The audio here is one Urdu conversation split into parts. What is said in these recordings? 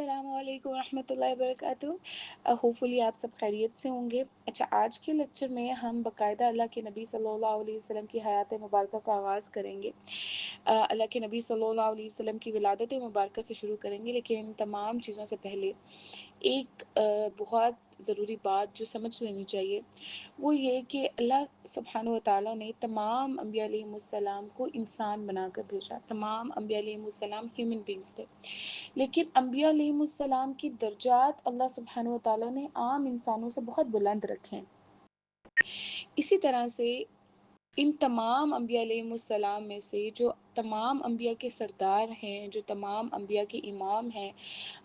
السلام علیکم ورحمۃ اللہ وبرکاتہ۔ ہوپ فلی آپ سب خیریت سے ہوں گے۔ اچھا، آج کے لیکچر میں ہم باقاعدہ اللہ کے نبی صلی اللہ علیہ وسلم کی حیات مبارکہ کا آغاز کریں گے۔ اللہ کے نبی صلی اللہ علیہ وسلم کی ولادت مبارکہ سے شروع کریں گے، لیکن تمام چیزوں سے پہلے ایک بہت ضروری بات جو سمجھ لینی چاہیے، وہ یہ کہ اللہ سبحانہ و تعالیٰ نے تمام انبیاء علیہ السلام کو انسان بنا کر بھیجا۔ تمام انبیاء علیہ السلام ہیومن بینگز تھے، لیکن انبیاء علیہ السلام کی درجات اللہ سبحانہ و تعالیٰ نے عام انسانوں سے بہت بلند رکھے ہیں۔ اسی طرح سے ان تمام انبیاء علیہ السلام میں سے جو تمام انبیاء کے سردار ہیں، جو تمام انبیاء کے امام ہیں،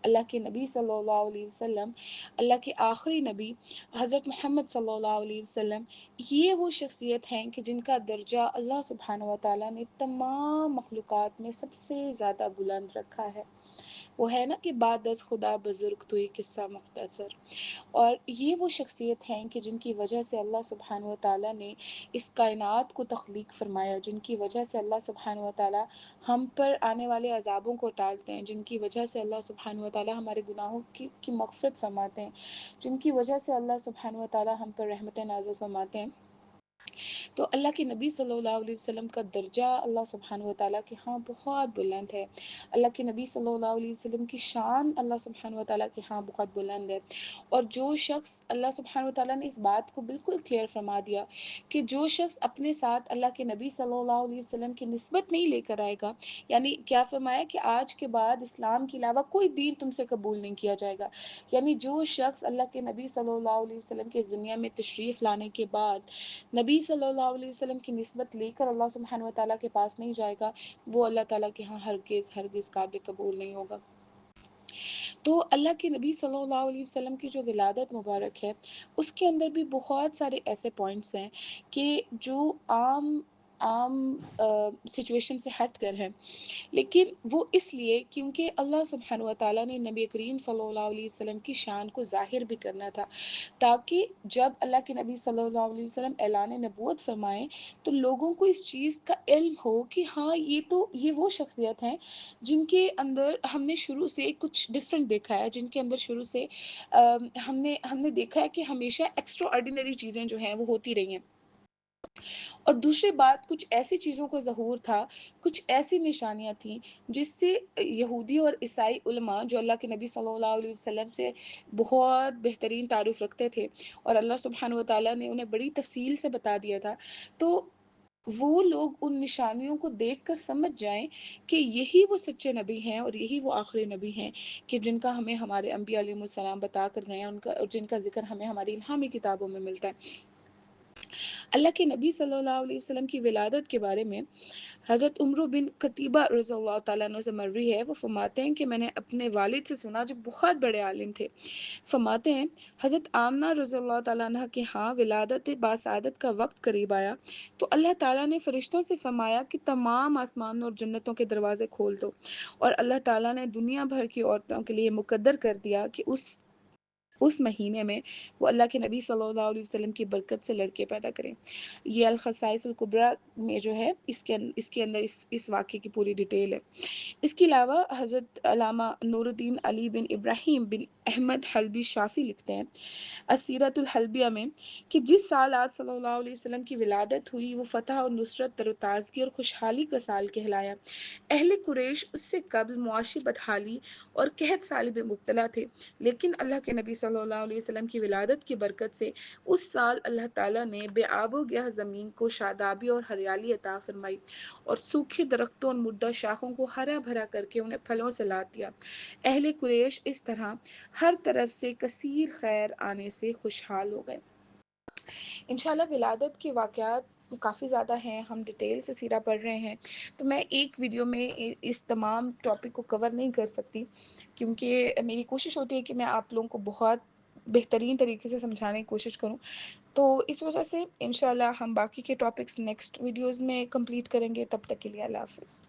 اللہ کے نبی صلی اللہ علیہ وسلم، اللہ کے آخری نبی حضرت محمد صلی اللہ علیہ وسلم، یہ وہ شخصیت ہیں کہ جن کا درجہ اللہ سبحانہ و تعالیٰ نے تمام مخلوقات میں سب سے زیادہ بلند رکھا ہے۔ وہ ہے نا کہ بعد از خدا بزرگ تو یہ قصہ مختصر، اور یہ وہ شخصیت ہیں کہ جن کی وجہ سے اللہ سبحانہ و تعالیٰ نے اس کائنات کو تخلیق فرمایا، جن کی وجہ سے اللہ سبحانہ و تعالیٰ ہم پر آنے والے عذابوں کو ٹالتے ہیں، جن کی وجہ سے اللہ سبحانہ و تعالیٰ ہمارے گناہوں کی مغفرت فرماتے ہیں، جن کی وجہ سے اللہ سبحانہ و تعالیٰ ہم پر رحمت نازل فرماتے ہیں۔ تو اللہ کے نبی صلی اللہ علیہ وسلم کا درجہ اللہ سبحانہ و تعالیٰ کے ہاں بہت بلند ہے۔ اللہ کے نبی صلی اللہ علیہ وسلم کی شان اللہ سبحانہ و تعالیٰ کے ہاں بہت بلند ہے، اور جو شخص اللہ سبحانہ و تعالیٰ نے اس بات کو بالکل کلیئر فرما دیا کہ جو شخص اپنے ساتھ اللہ کے نبی صلی اللہ علیہ وسلم کی نسبت نہیں لے کر آئے گا، یعنی کیا فرمایا کہ آج کے بعد اسلام کے علاوہ کوئی دین تم سے قبول نہیں کیا جائے گا، یعنی جو شخص اللہ کے نبی صلی اللہ علیہ وسلم کے اس دنیا میں تشریف لانے کے بعد نبی صلی اللہ علیہ وسلم کی نسبت لے کر اللہ سبحانہ و تعالیٰ کے پاس نہیں جائے گا، وہ اللہ تعالیٰ کے ہاں ہرگز قابل قبول نہیں ہوگا۔ تو اللہ کے نبی صلی اللہ علیہ وسلم کی جو ولادت مبارک ہے، اس کے اندر بھی بہت سارے ایسے پوائنٹس ہیں کہ جو عام سچویشن سے ہٹ کر ہیں، لیکن وہ اس لیے کیونکہ اللہ سبحانہ و تعالیٰ نے نبی کریم صلی اللہ علیہ وسلم کی شان کو ظاہر بھی کرنا تھا، تاکہ جب اللہ کے نبی صلی اللہ علیہ وسلم اعلان نبوت فرمائیں تو لوگوں کو اس چیز کا علم ہو کہ ہاں یہ وہ شخصیت ہیں جن کے اندر ہم نے شروع سے کچھ ڈفرینٹ دیکھا ہے، جن کے اندر شروع سے ہم نے دیکھا ہے کہ ہمیشہ ایکسٹرا آرڈینری چیزیں جو ہیں وہ ہوتی رہی ہیں، اور دوسری بات کچھ ایسی چیزوں کا ظہور تھا، کچھ ایسی نشانیاں تھیں جس سے یہودی اور عیسائی علماء جو اللہ کے نبی صلی اللہ علیہ وسلم سے بہت بہترین تعارف رکھتے تھے اور اللہ سبحانہ و تعالیٰ نے انہیں بڑی تفصیل سے بتا دیا تھا، تو وہ لوگ ان نشانیوں کو دیکھ کر سمجھ جائیں کہ یہی وہ سچے نبی ہیں اور یہی وہ آخری نبی ہیں کہ جن کا ہمیں ہمارے انبیاء علیہ السلام بتا کر گئے ہیں، اور جن کا ذکر ہمیں ہماری الہامی کتابوں میں ملتا ہے۔ اللہ کے نبی صلی اللہ علیہ وسلم کی ولادت کے بارے میں حضرت عمرو بن قتیبہ رضی اللہ تعالیٰ عنہ سے مروی ہے، وہ فرماتے ہیں کہ میں نے اپنے والد سے سنا جو بہت بڑے عالم تھے، فرماتے ہیں حضرت آمنہ رضی اللہ تعالیٰ عنہ کے ہاں ولادت باسعادت کا وقت قریب آیا تو اللہ تعالیٰ نے فرشتوں سے فرمایا کہ تمام آسمان اور جنتوں کے دروازے کھول دو، اور اللہ تعالیٰ نے دنیا بھر کی عورتوں کے لیے مقدر کر دیا کہ اس مہینے میں وہ اللہ کے نبی صلی اللہ علیہ وسلم کی برکت سے لڑکے پیدا کریں۔ یہ الخصائص الکبریٰ میں جو ہے اس کے اندر اس واقعے کی پوری ڈیٹیل ہے۔ اس کے علاوہ حضرت علامہ نور الدین علی بن ابراہیم بن احمد حلبی شافی لکھتے ہیں السیرۃ الحلبیہ میں کہ جس سال آپ صلی اللہ علیہ وسلم کی ولادت ہوئی وہ فتح اور نصرت، تر و تازگی اور خوشحالی کا سال کہلایا۔ اہل قریش اس سے قبل معاشی بدحالی اور قحط سالی میں مبتلا تھے، لیکن اللہ کے نبی صلی اللہ علیہ وسلم کی ولادت کی برکت سے اس سال اللہ تعالیٰ نے بے آب و گیاہ زمین کو شادابی اور ہریالی عطا فرمائی، اور سوکھے درختوں اور مردہ شاخوں کو ہرا بھرا کر کے انہیں پھلوں سے لاد دیا۔ اہل قریش اس طرح ہر طرف سے کثیر خیر آنے سے خوشحال ہو گئے۔ انشاءاللہ ولادت کے واقعات کافی زیادہ ہیں، ہم ڈیٹیل سے سیرہ پڑھ رہے ہیں، تو میں ایک ویڈیو میں اس تمام ٹاپک کو کور نہیں کر سکتی، کیونکہ میری کوشش ہوتی ہے کہ میں آپ لوگوں کو بہت بہترین طریقے سے سمجھانے کی کوشش کروں، تو اس وجہ سے انشاءاللہ ہم باقی کے ٹاپکس نیکسٹ ویڈیوز میں کمپلیٹ کریں گے۔ تب تک کے لیے اللہ حافظ۔